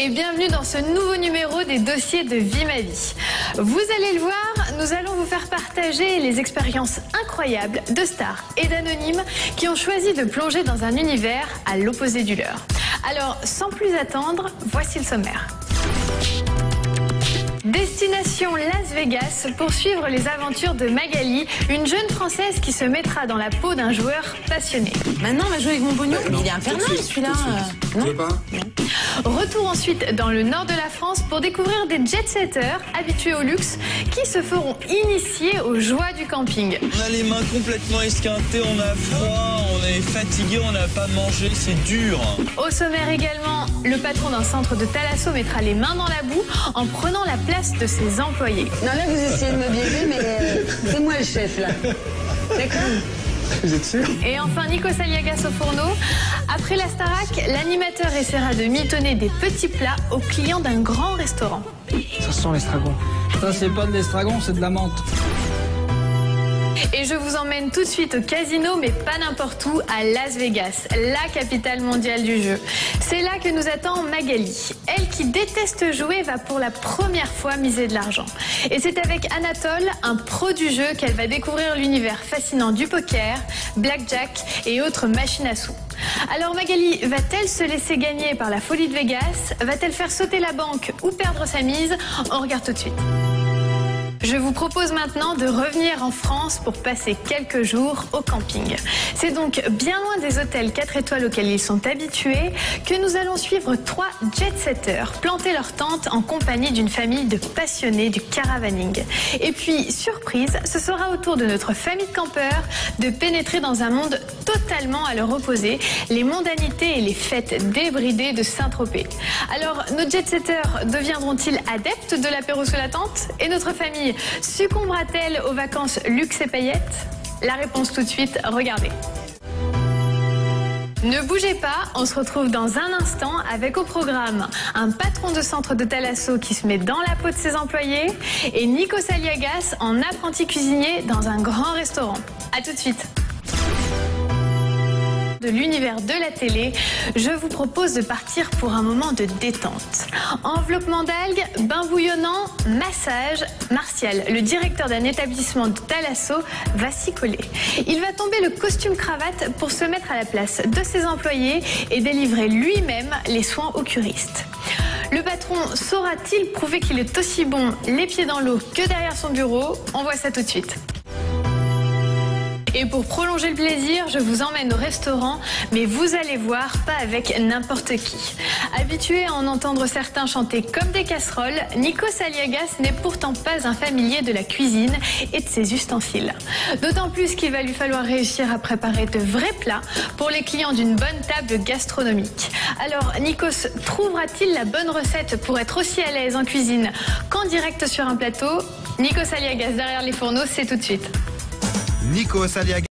et bienvenue dans ce nouveau numéro des dossiers de Vie ma vie. Vous allez le voir, nous allons vous faire partager les expériences incroyables de stars et d'anonymes qui ont choisi de plonger dans un univers à l'opposé du leur. Alors, sans plus attendre, voici le sommaire. Destination Las Vegas pour suivre les aventures de Magali, une jeune Française qui se mettra dans la peau d'un joueur passionné. Maintenant, on va jouer avec mon pognon. Mais il est infernal celui-là. Tu veux pas ? Retour ensuite dans le nord de la France pour découvrir des jet-setters habitués au luxe qui se feront initier aux joies du camping. On a les mains complètement esquintées, on a froid, on est fatigué, on n'a pas mangé, c'est dur. Au sommaire également, le patron d'un centre de thalasso mettra les mains dans la boue en prenant la place de ses employés. Non, là, vous essayez de me biaiser, mais c'est moi le chef, là. D'accord ? Vous êtes sûr ? Et enfin, Nikos Aliagas au fourneau. Après la Starac, l'animateur essaiera de mitonner des petits plats aux clients d'un grand restaurant. Ça sent l'estragon. Ça, c'est pas de l'estragon, c'est de la menthe. Et je vous emmène tout de suite au casino, mais pas n'importe où, à Las Vegas, la capitale mondiale du jeu. C'est là que nous attend Magali. Elle qui déteste jouer va pour la première fois miser de l'argent. Et c'est avec Anatole, un pro du jeu, qu'elle va découvrir l'univers fascinant du poker, blackjack et autres machines à sous. Alors Magali va-t-elle se laisser gagner par la folie de Vegas? Va-t-elle faire sauter la banque ou perdre sa mise? On regarde tout de suite. Je vous propose maintenant de revenir en France pour passer quelques jours au camping. C'est donc bien loin des hôtels 4 étoiles auxquels ils sont habitués que nous allons suivre 3 jet-setters planter leur tente en compagnie d'une famille de passionnés du caravaning. Et puis, surprise, ce sera au tour de notre famille de campeurs de pénétrer dans un monde totalement à leur opposé, les mondanités et les fêtes débridées de Saint-Tropez. Alors, nos jet-setters deviendront-ils adeptes de l'apéro sous la tente? Et notre famille succombera-t-elle aux vacances luxe et paillettes? La réponse tout de suite, regardez. Ne bougez pas, on se retrouve dans un instant avec au programme un patron de centre de thalasso qui se met dans la peau de ses employés et Nikos Aliagas en apprenti cuisinier dans un grand restaurant. A tout de suite. De l'univers de la télé, je vous propose de partir pour un moment de détente. Enveloppement d'algues, bain bouillonnant, massage, Martial, le directeur d'un établissement de thalasso, va s'y coller. Il va tomber le costume cravate pour se mettre à la place de ses employés et délivrer lui-même les soins aux curistes. Le patron saura-t-il prouver qu'il est aussi bon les pieds dans l'eau que derrière son bureau? On voit ça tout de suite. Et pour prolonger le plaisir, je vous emmène au restaurant, mais vous allez voir, pas avec n'importe qui. Habitué à en entendre certains chanter comme des casseroles, Nikos Aliagas n'est pourtant pas un familier de la cuisine et de ses ustensiles. D'autant plus qu'il va lui falloir réussir à préparer de vrais plats pour les clients d'une bonne table gastronomique. Alors, Nikos trouvera-t-il la bonne recette pour être aussi à l'aise en cuisine qu'en direct sur un plateau? Nikos Aliagas derrière les fourneaux, c'est tout de suite. Nikos Aliagas.